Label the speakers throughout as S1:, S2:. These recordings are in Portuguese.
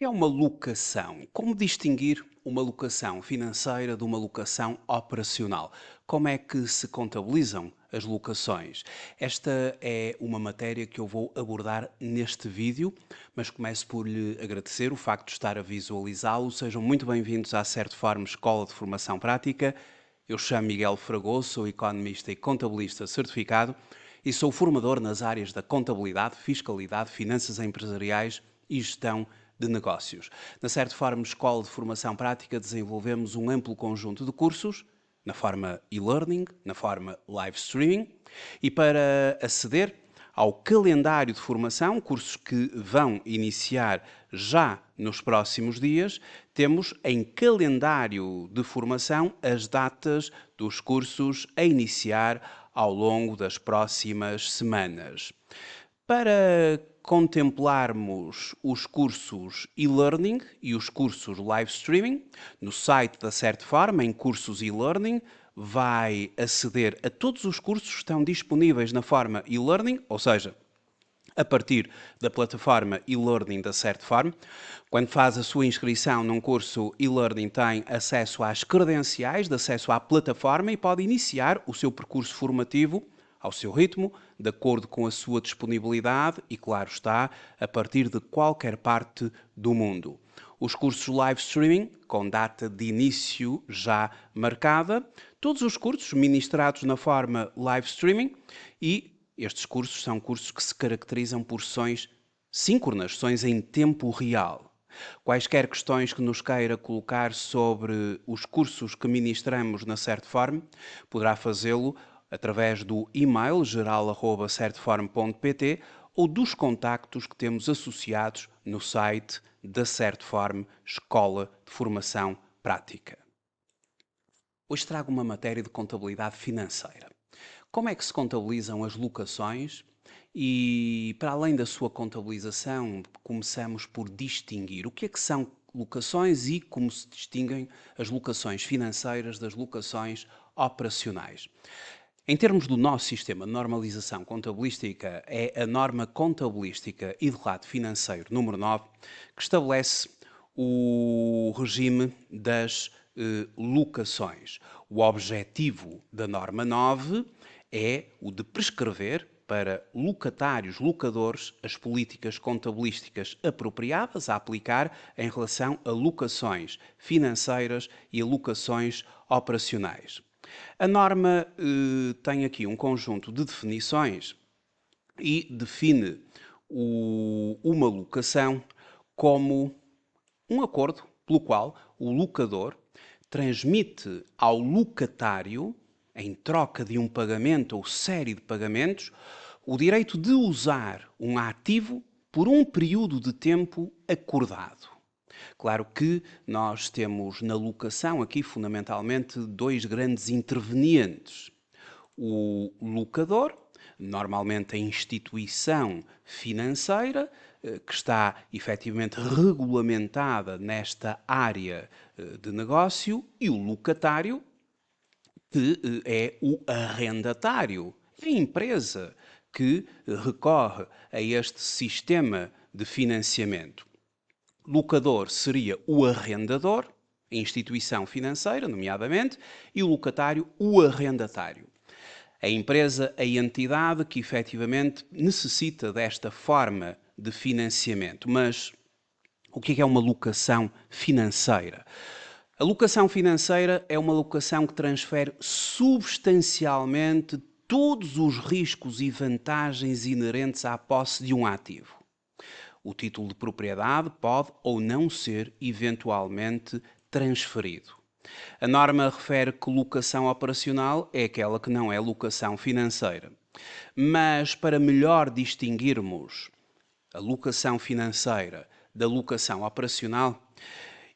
S1: É uma locação. Como distinguir uma locação financeira de uma locação operacional? Como é que se contabilizam as locações? Esta é uma matéria que eu vou abordar neste vídeo, mas começo por lhe agradecer o facto de estar a visualizá-lo. Sejam muito bem-vindos à Certform Escola de Formação Prática. Eu chamo Miguel Fragoso, sou economista e contabilista certificado e sou formador nas áreas da contabilidade, fiscalidade, finanças empresariais e gestão de negócios. Na Certform Escola de Formação Prática desenvolvemos um amplo conjunto de cursos, na forma e-learning, na forma live streaming, e para aceder ao calendário de formação, cursos que vão iniciar já nos próximos dias, temos em calendário de formação as datas dos cursos a iniciar ao longo das próximas semanas. Para contemplarmos os cursos e-learning e os cursos live streaming, no site da Certform, em cursos e-learning, vai aceder a todos os cursos que estão disponíveis na forma e-learning, ou seja, a partir da plataforma e-learning da Certform. Quando faz a sua inscrição num curso e-learning, tem acesso às credenciais, de acesso à plataforma e pode iniciar o seu percurso formativo ao seu ritmo, de acordo com a sua disponibilidade e, claro está, a partir de qualquer parte do mundo. Os cursos live streaming, com data de início já marcada, todos os cursos ministrados na forma live streaming, e estes cursos são cursos que se caracterizam por sessões síncronas, sessões em tempo real. Quaisquer questões que nos queira colocar sobre os cursos que ministramos na Certform, poderá fazê-lo através do e-mail geral@certform.pt ou dos contactos que temos associados no site da Certform Escola de Formação Prática. Hoje trago uma matéria de contabilidade financeira. Como é que se contabilizam as locações? E, para além da sua contabilização, começamos por distinguir o que é que são locações e como se distinguem as locações financeiras das locações operacionais. Em termos do nosso sistema de normalização contabilística, é a norma contabilística e de relato financeiro número 9 que estabelece o regime das locações. O objetivo da norma 9 é o de prescrever para locatários, locadores, as políticas contabilísticas apropriadas a aplicar em relação a locações financeiras e a locações operacionais. A norma tem aqui um conjunto de definições e define uma locação como um acordo pelo qual o locador transmite ao locatário, em troca de um pagamento ou série de pagamentos, o direito de usar um ativo por um período de tempo acordado. Claro que nós temos na locação aqui fundamentalmente dois grandes intervenientes. O locador, normalmente a instituição financeira, que está efetivamente regulamentada nesta área de negócio, e o locatário, que é o arrendatário, a empresa que recorre a este sistema de financiamento. Locador seria o arrendador, a instituição financeira, nomeadamente, e o locatário, o arrendatário. A empresa, a entidade que efetivamente necessita desta forma de financiamento. Mas o que é uma locação financeira? A locação financeira é uma locação que transfere substancialmente todos os riscos e vantagens inerentes à posse de um ativo. O título de propriedade pode ou não ser eventualmente transferido. A norma refere que locação operacional é aquela que não é locação financeira. Mas para melhor distinguirmos a locação financeira da locação operacional,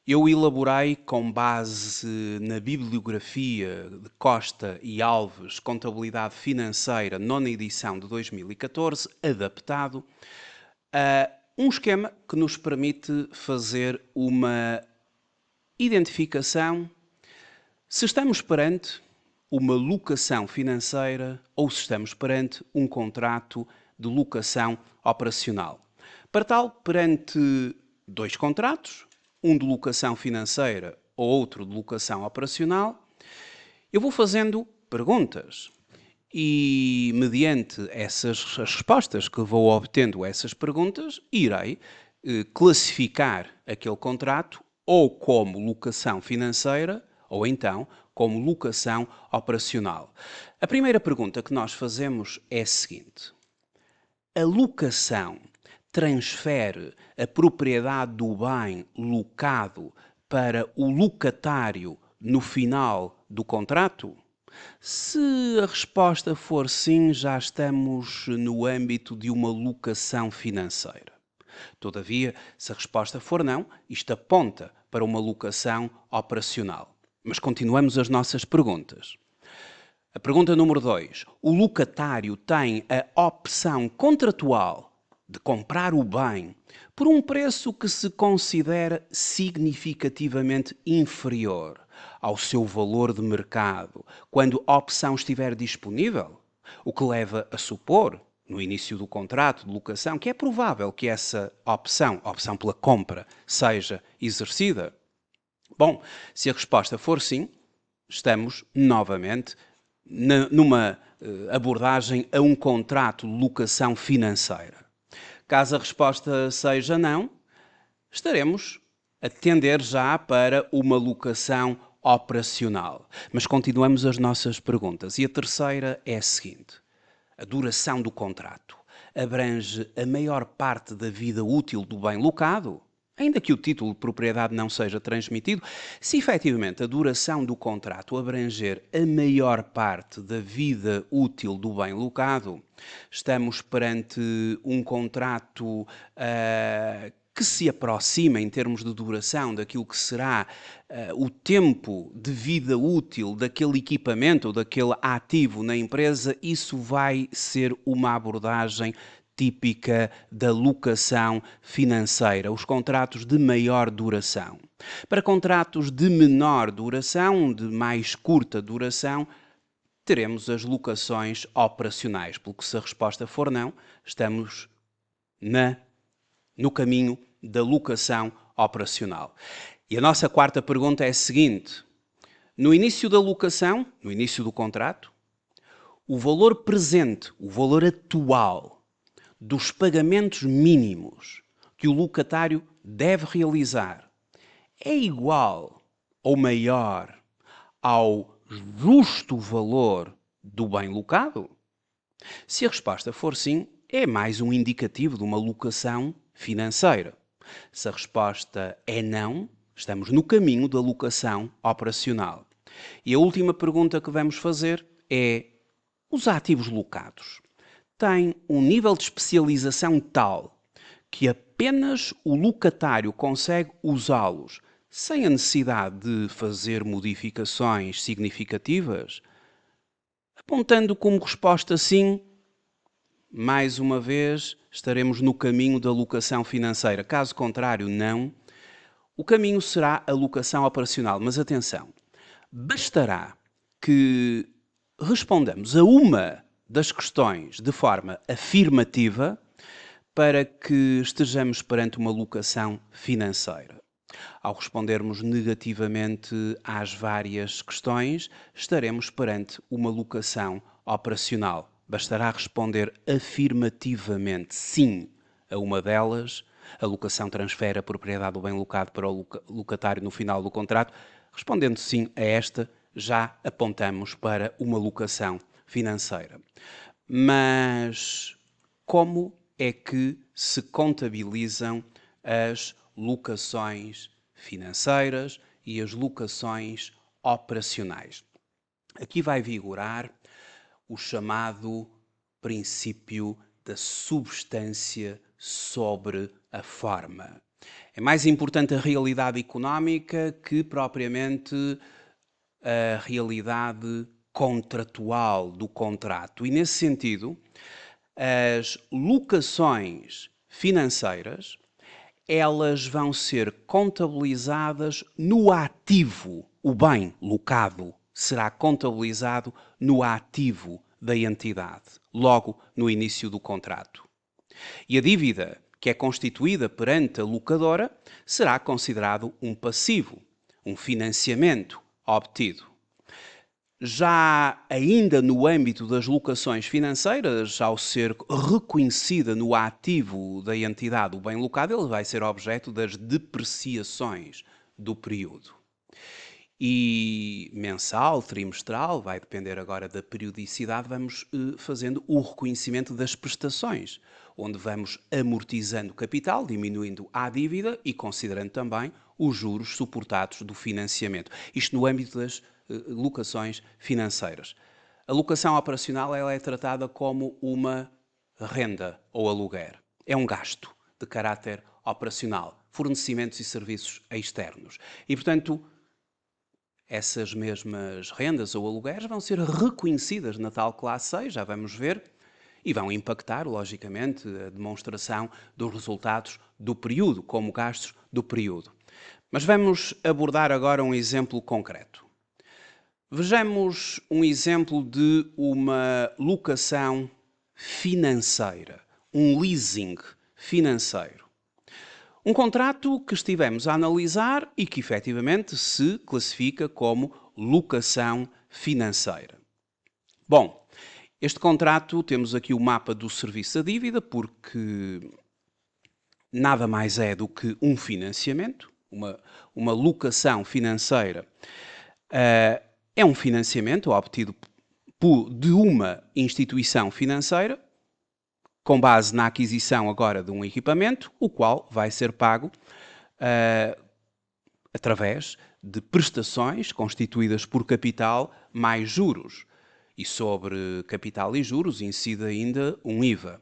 S1: eu elaborei, com base na bibliografia de Costa e Alves, Contabilidade Financeira, nona edição de 2014, adaptado a um esquema que nos permite fazer uma identificação se estamos perante uma locação financeira ou se estamos perante um contrato de locação operacional. Para tal, perante dois contratos, um de locação financeira ou outro de locação operacional. Eu vou fazendo perguntas e, mediante as respostas que vou obtendo a essas perguntas, irei classificar aquele contrato ou como locação financeira ou então como locação operacional. A primeira pergunta que nós fazemos é a seguinte: a locação transfere a propriedade do bem locado para o locatário no final do contrato? Se a resposta for sim, já estamos no âmbito de uma locação financeira. Todavia, se a resposta for não, isto aponta para uma locação operacional. Mas continuamos as nossas perguntas. A pergunta número 2. O locatário tem a opção contratual de comprar o bem por um preço que se considera significativamente inferior ao seu valor de mercado quando a opção estiver disponível, o que leva a supor, no início do contrato de locação, que é provável que essa opção, a opção pela compra, seja exercida? Bom, se a resposta for sim, estamos novamente numa abordagem a um contrato de locação financeira. Caso a resposta seja não, estaremos a tender já para uma locação operacional. Mas continuamos as nossas perguntas. E a terceira é a seguinte: a duração do contrato abrange a maior parte da vida útil do bem locado? Ainda que o título de propriedade não seja transmitido, se efetivamente a duração do contrato abranger a maior parte da vida útil do bem locado, estamos perante um contrato que se aproxima em termos de duração daquilo que será o tempo de vida útil daquele equipamento ou daquele ativo na empresa. Isso vai ser uma abordagem típica da locação financeira, os contratos de maior duração. Para contratos de menor duração, de mais curta duração, teremos as locações operacionais, porque se a resposta for não, estamos no caminho da locação operacional. E a nossa quarta pergunta é a seguinte: no início da locação, no início do contrato, o valor presente, o valor atual dos pagamentos mínimos que o locatário deve realizar é igual ou maior ao justo valor do bem locado? Se a resposta for sim, é mais um indicativo de uma locação financeira. Se a resposta é não, estamos no caminho da locação operacional. E a última pergunta que vamos fazer é: os ativos locados têm um nível de especialização tal que apenas o locatário consegue usá-los sem a necessidade de fazer modificações significativas? Apontando como resposta sim, mais uma vez estaremos no caminho da locação financeira. Caso contrário, não. O caminho será a locação operacional. Mas atenção, bastará que respondamos a uma das questões de forma afirmativa para que estejamos perante uma locação financeira. Ao respondermos negativamente às várias questões, estaremos perante uma locação operacional. Bastará responder afirmativamente sim a uma delas. A locação transfere a propriedade do bem locado para o locatário no final do contrato. Respondendo sim a esta, já apontamos para uma locação financeira. Mas como é que se contabilizam as locações financeiras e as locações operacionais? Aqui vai vigorar o chamado princípio da substância sobre a forma. É mais importante a realidade económica que propriamente a realidade contratual do contrato. E nesse sentido, as locações financeiras, elas vão ser contabilizadas no ativo. O bem locado será contabilizado no ativo da entidade, logo no início do contrato. E a dívida que é constituída perante a locadora, será considerado um passivo, um financiamento obtido. Já ainda no âmbito das locações financeiras, ao ser reconhecida no ativo da entidade o bem locado, ele vai ser objeto das depreciações do período. E mensal, trimestral, vai depender agora da periodicidade, vamos fazendo o reconhecimento das prestações, onde vamos amortizando o capital, diminuindo a dívida e considerando também os juros suportados do financiamento. Isto no âmbito das locações financeiras. A locação operacional ela é tratada como uma renda ou aluguer. É um gasto de caráter operacional, fornecimentos e serviços externos. E, portanto, essas mesmas rendas ou aluguéis vão ser reconhecidas na tal classe 6, já vamos ver, e vão impactar, logicamente, a demonstração dos resultados do período, como gastos do período. Mas vamos abordar agora um exemplo concreto. Vejamos um exemplo de uma locação financeira, um leasing financeiro. Um contrato que estivemos a analisar e que efetivamente se classifica como locação financeira. Bom, este contrato, temos aqui o mapa do serviço da dívida, porque nada mais é do que um financiamento, uma locação financeira. É um financiamento obtido de uma instituição financeira, com base na aquisição agora de um equipamento, o qual vai ser pago através de prestações constituídas por capital mais juros. E sobre capital e juros incide ainda um IVA.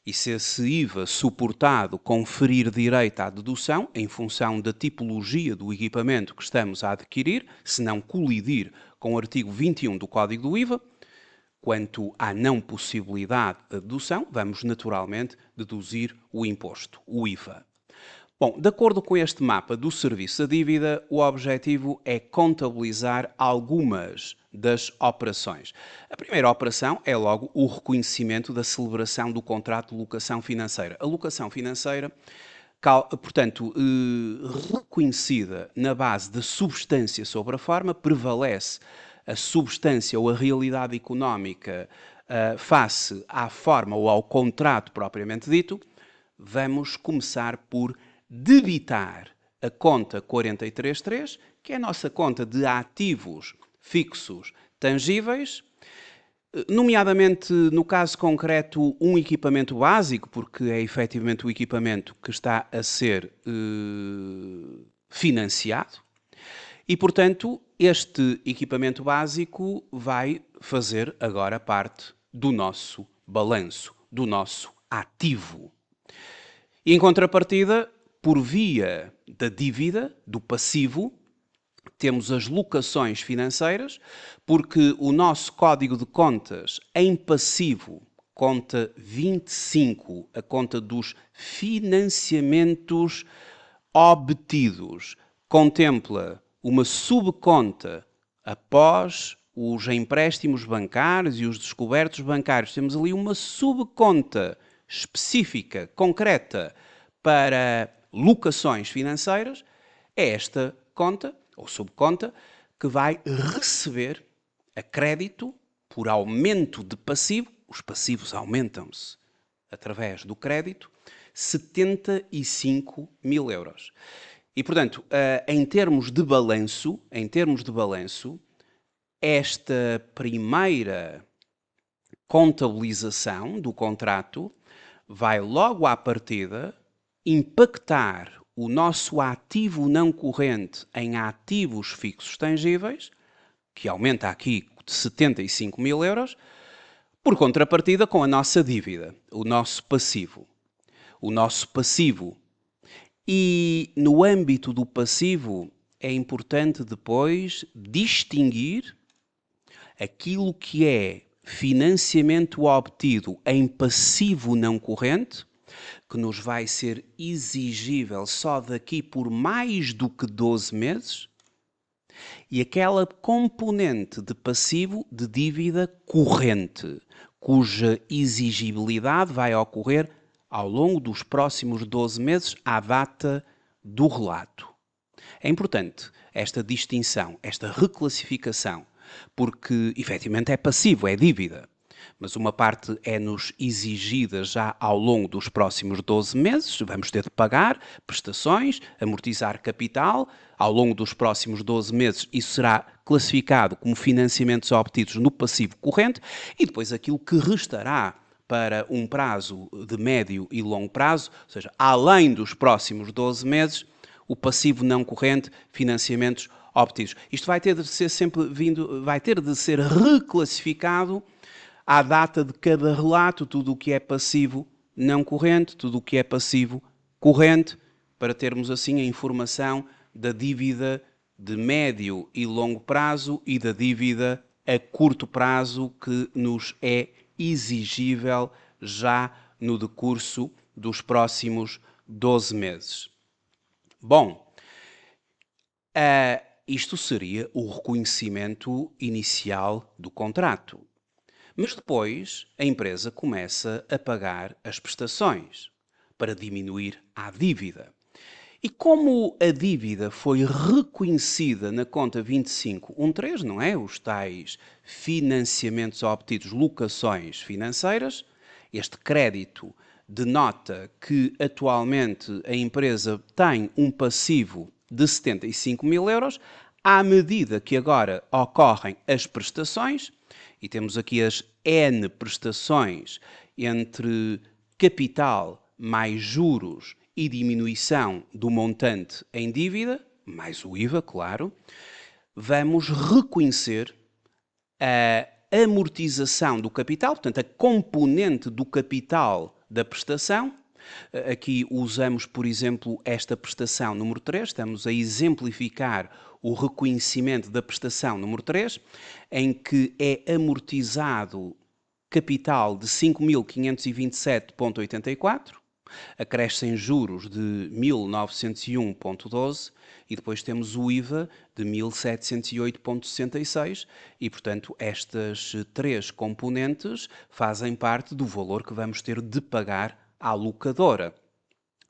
S1: E se esse IVA suportado conferir direito à dedução, em função da tipologia do equipamento que estamos a adquirir, se não colidir com o artigo 21 do Código do IVA, quanto à não possibilidade da dedução, vamos naturalmente deduzir o imposto, o IVA. Bom, de acordo com este mapa do serviço da dívida, o objetivo é contabilizar algumas das operações. A primeira operação é logo o reconhecimento da celebração do contrato de locação financeira. A locação financeira, portanto, reconhecida na base da substância sobre a forma, prevalece a substância ou a realidade económica face à forma ou ao contrato propriamente dito. Vamos começar por debitar a conta 433, que é a nossa conta de ativos fixos tangíveis, nomeadamente, no caso concreto, um equipamento básico, porque é efetivamente o equipamento que está a ser financiado, e, portanto, este equipamento básico vai fazer agora parte do nosso balanço, do nosso ativo. E, em contrapartida, por via da dívida, do passivo, temos as locações financeiras, porque o nosso código de contas em passivo, conta 25, a conta dos financiamentos obtidos, contempla uma subconta após os empréstimos bancários e os descobertos bancários. Temos ali uma subconta específica, concreta, para locações financeiras. É esta conta, ou subconta, que vai receber a crédito por aumento de passivo, os passivos aumentam-se através do crédito, 75 mil euros. E, portanto, em termos de balanço, esta primeira contabilização do contrato vai logo à partida impactar o nosso ativo não corrente em ativos fixos tangíveis, que aumenta aqui de 75 mil euros, por contrapartida com a nossa dívida, o nosso passivo. E no âmbito do passivo é importante depois distinguir aquilo que é financiamento obtido em passivo não corrente, que nos vai ser exigível só daqui por mais do que 12 meses, e aquela componente de passivo de dívida corrente, cuja exigibilidade vai ocorrer ao longo dos próximos 12 meses à data do relato. É importante esta distinção, esta reclassificação, porque efetivamente é passivo, é dívida. Mas uma parte é-nos exigida já ao longo dos próximos 12 meses, vamos ter de pagar prestações, amortizar capital, ao longo dos próximos 12 meses isso será classificado como financiamentos obtidos no passivo corrente e depois aquilo que restará para um prazo de médio e longo prazo, ou seja, além dos próximos 12 meses, o passivo não corrente, financiamentos obtidos. Isto vai ter de ser sempre vai ter de ser reclassificado à data de cada relato, tudo o que é passivo não corrente, tudo o que é passivo corrente, para termos assim a informação da dívida de médio e longo prazo e da dívida a curto prazo que nos é exigível já no decurso dos próximos 12 meses. Bom, isto seria o reconhecimento inicial do contrato. Mas depois a empresa começa a pagar as prestações para diminuir a dívida. E como a dívida foi reconhecida na conta 2513, não é? Os tais financiamentos obtidos, locações financeiras, este crédito denota que atualmente a empresa tem um passivo de 75 mil euros, à medida que agora ocorrem as prestações, e temos aqui as N prestações entre capital mais juros e diminuição do montante em dívida, mais o IVA, claro, vamos reconhecer a amortização do capital, portanto, a componente do capital da prestação. Aqui usamos, por exemplo, esta prestação número 3, estamos a exemplificar o reconhecimento da prestação número 3, em que é amortizado capital de 5.527,84, acrescem juros de 1.901,12 e depois temos o IVA de 1.708,66 e, portanto, estas três componentes fazem parte do valor que vamos ter de pagar à locadora.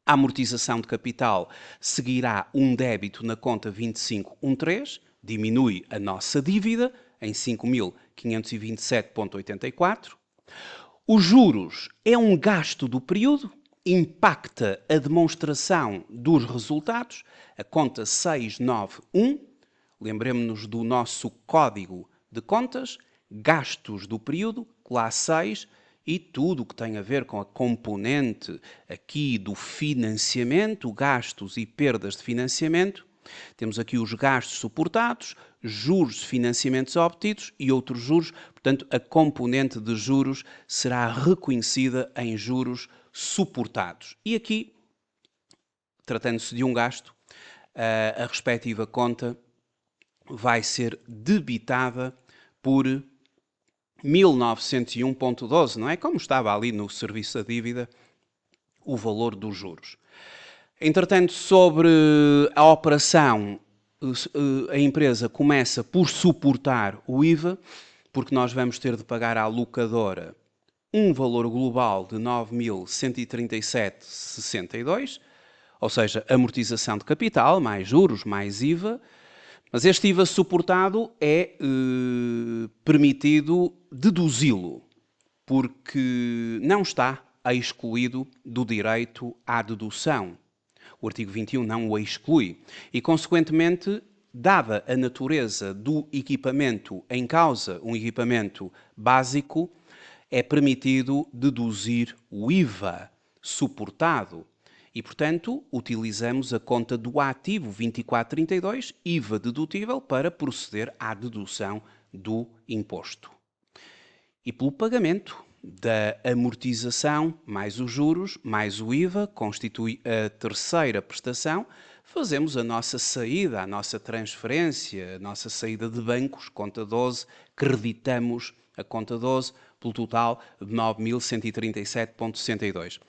S1: A amortização de capital seguirá um débito na conta 2513, diminui a nossa dívida em 5.527,84. Os juros é um gasto do período, impacta a demonstração dos resultados, a conta 691, lembremos-nos do nosso código de contas, gastos do período, classe 6, e tudo o que tem a ver com a componente aqui do financiamento, gastos e perdas de financiamento. Temos aqui os gastos suportados, juros de financiamentos obtidos e outros juros. Portanto, a componente de juros será reconhecida em juros suportados. E aqui, tratando-se de um gasto, a respectiva conta vai ser debitada por 1901,12, não é? Como estava ali no serviço da dívida, o valor dos juros. Entretanto, sobre a operação, a empresa começa por suportar o IVA, porque nós vamos ter de pagar à locadora um valor global de 9.137,62, ou seja, amortização de capital, mais juros, mais IVA. Mas este IVA suportado é permitido deduzi-lo, porque não está excluído do direito à dedução. O artigo 21 não o exclui e, consequentemente, dada a natureza do equipamento em causa, um equipamento básico, é permitido deduzir o IVA suportado. E, portanto, utilizamos a conta do ativo 2432, IVA dedutível, para proceder à dedução do imposto. E pelo pagamento da amortização, mais os juros, mais o IVA, constitui a terceira prestação, fazemos a nossa saída, a nossa transferência, a nossa saída de bancos, conta 12, creditamos a conta 12 pelo total de 9.137,62.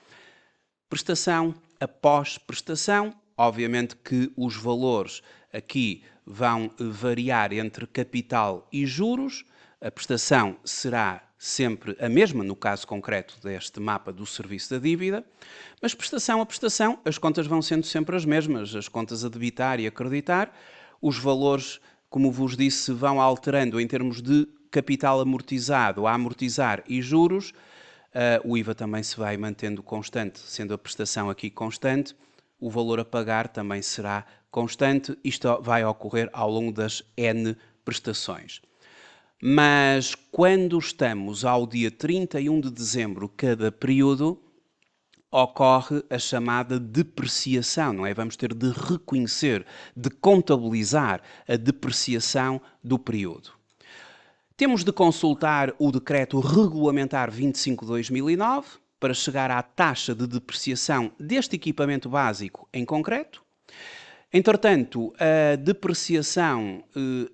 S1: Prestação após prestação, obviamente que os valores aqui vão variar entre capital e juros. A prestação será sempre a mesma, no caso concreto deste mapa do serviço da dívida, mas prestação a prestação, as contas vão sendo sempre as mesmas, as contas a debitar e a creditar, os valores, como vos disse, vão alterando em termos de capital amortizado, a amortizar e juros. O IVA também se vai mantendo constante, sendo a prestação aqui constante, o valor a pagar também será constante. Isto vai ocorrer ao longo das N prestações. Mas quando estamos ao dia 31 de dezembro, cada período, ocorre a chamada depreciação, não é? Vamos ter de reconhecer, de contabilizar a depreciação do período. Temos de consultar o Decreto Regulamentar 25/2009 para chegar à taxa de depreciação deste equipamento básico em concreto. Entretanto, a depreciação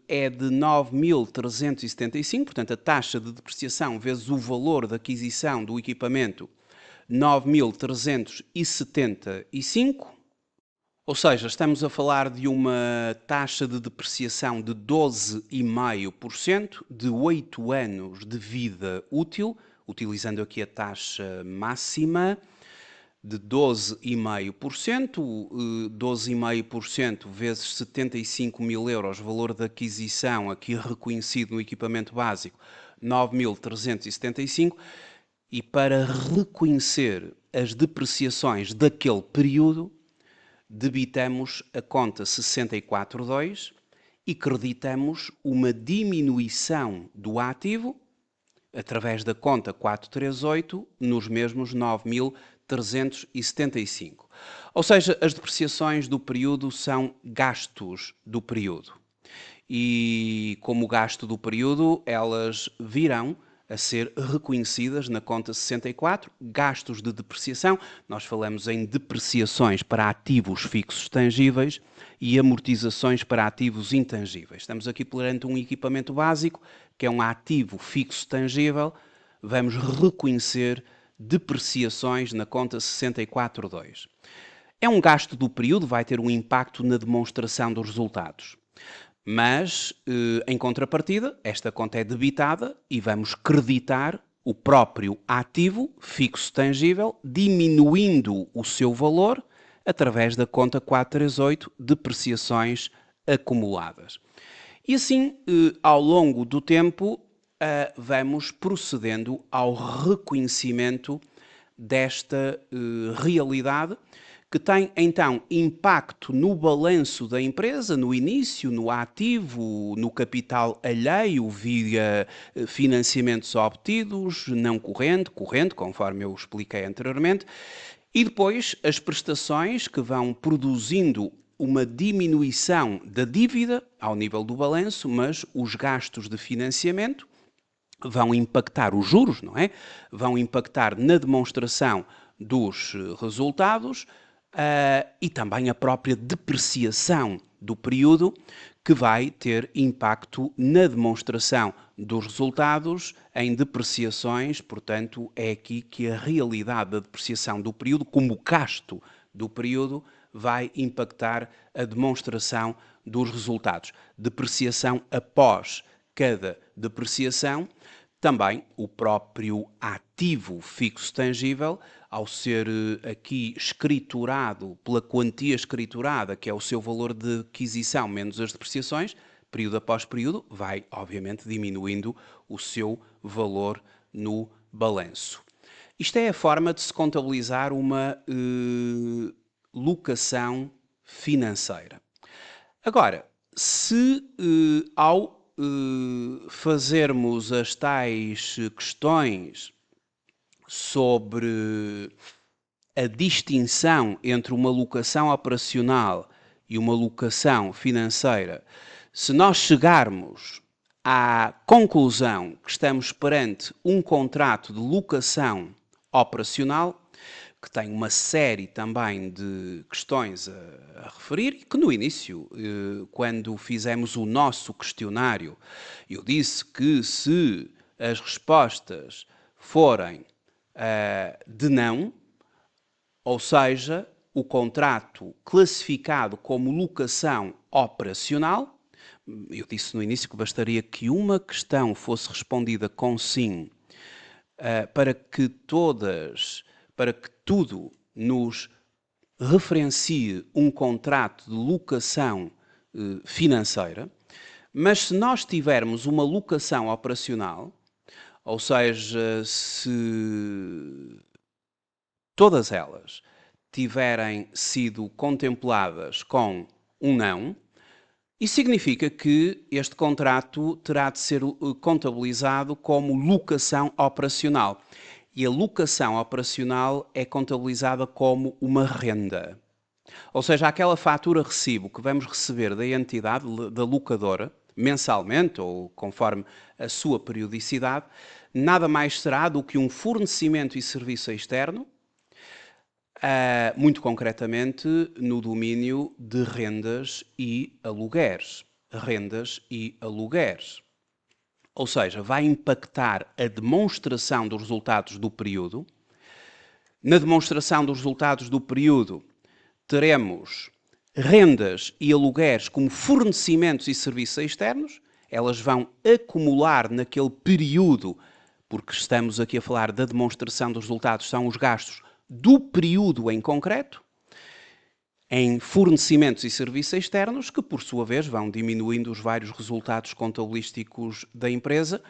S1: é de 9.375, portanto, a taxa de depreciação vezes o valor de aquisição do equipamento, 9.375. Ou seja, estamos a falar de uma taxa de depreciação de 12,5% de 8 anos de vida útil, utilizando aqui a taxa máxima de 12,5%, 12,5% vezes 75.000 euros, valor de aquisição aqui reconhecido no equipamento básico, 9.375, e para reconhecer as depreciações daquele período, debitamos a conta 64.2 e creditamos uma diminuição do ativo através da conta 438 nos mesmos 9.375. Ou seja, as depreciações do período são gastos do período. E como gasto do período, elas virão a ser reconhecidas na conta 64, gastos de depreciação. Nós falamos em depreciações para ativos fixos tangíveis e amortizações para ativos intangíveis. Estamos aqui perante um equipamento básico, que é um ativo fixo tangível. Vamos reconhecer depreciações na conta 64.2. É um gasto do período, vai ter um impacto na demonstração dos resultados. Mas, em contrapartida, esta conta é debitada e vamos creditar o próprio ativo fixo tangível, diminuindo o seu valor através da conta 438, depreciações acumuladas. E assim, ao longo do tempo, vamos procedendo ao reconhecimento desta realidade, que tem então impacto no balanço da empresa, no início, no ativo, no capital alheio, via financiamentos obtidos, não corrente, corrente, conforme eu expliquei anteriormente, e depois as prestações que vão produzindo uma diminuição da dívida ao nível do balanço, mas os gastos de financiamento vão impactar os juros, não é? Vão impactar na demonstração dos resultados, e também a própria depreciação do período, que vai ter impacto na demonstração dos resultados em depreciações. Portanto, é aqui que a realidade da depreciação do período, como gasto do período, vai impactar a demonstração dos resultados. Depreciação após cada depreciação. Também o próprio ativo fixo tangível, ao ser aqui escriturado pela quantia escriturada, que é o seu valor de aquisição menos as depreciações, período após período, vai obviamente diminuindo o seu valor no balanço. Isto é a forma de se contabilizar uma locação financeira. Agora, se ao fazermos as tais questões sobre a distinção entre uma locação operacional e uma locação financeira, se nós chegarmos à conclusão que estamos perante um contrato de locação operacional, que tem uma série também de questões a referir, e que no início, quando fizemos o nosso questionário, eu disse que se as respostas forem de não, ou seja, o contrato classificado como locação operacional, eu disse no início que bastaria que uma questão fosse respondida com sim para que tudo nos referencie um contrato de locação financeira, mas se nós tivermos uma locação operacional, ou seja, se todas elas tiverem sido contempladas com um não, isso significa que este contrato terá de ser contabilizado como locação operacional. E a locação operacional é contabilizada como uma renda. Ou seja, aquela fatura-recibo que vamos receber da entidade, da locadora, mensalmente ou conforme a sua periodicidade, nada mais será do que um fornecimento e serviço externo, muito concretamente no domínio de rendas e alugueres. Rendas e alugueres. Ou seja, vai impactar a demonstração dos resultados do período. Na demonstração dos resultados do período, teremos rendas e alugueres como fornecimentos e serviços externos. Elas vão acumular naquele período, porque estamos aqui a falar da demonstração dos resultados, são os gastos do período em concreto, em fornecimentos e serviços externos, que por sua vez vão diminuindo os vários resultados contabilísticos da empresa,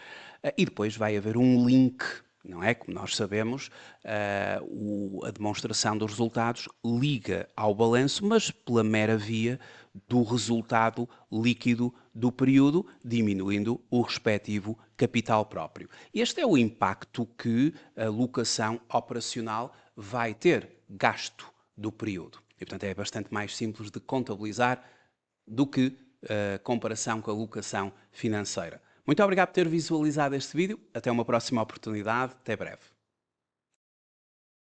S1: e depois vai haver um link, não é? Como nós sabemos, a demonstração dos resultados liga ao balanço, mas pela mera via do resultado líquido do período, diminuindo o respectivo capital próprio. Este é o impacto que a locação operacional vai ter, gasto do período. E, portanto, é bastante mais simples de contabilizar do que a comparação com a locação financeira. Muito obrigado por ter visualizado este vídeo. Até uma próxima oportunidade. Até breve.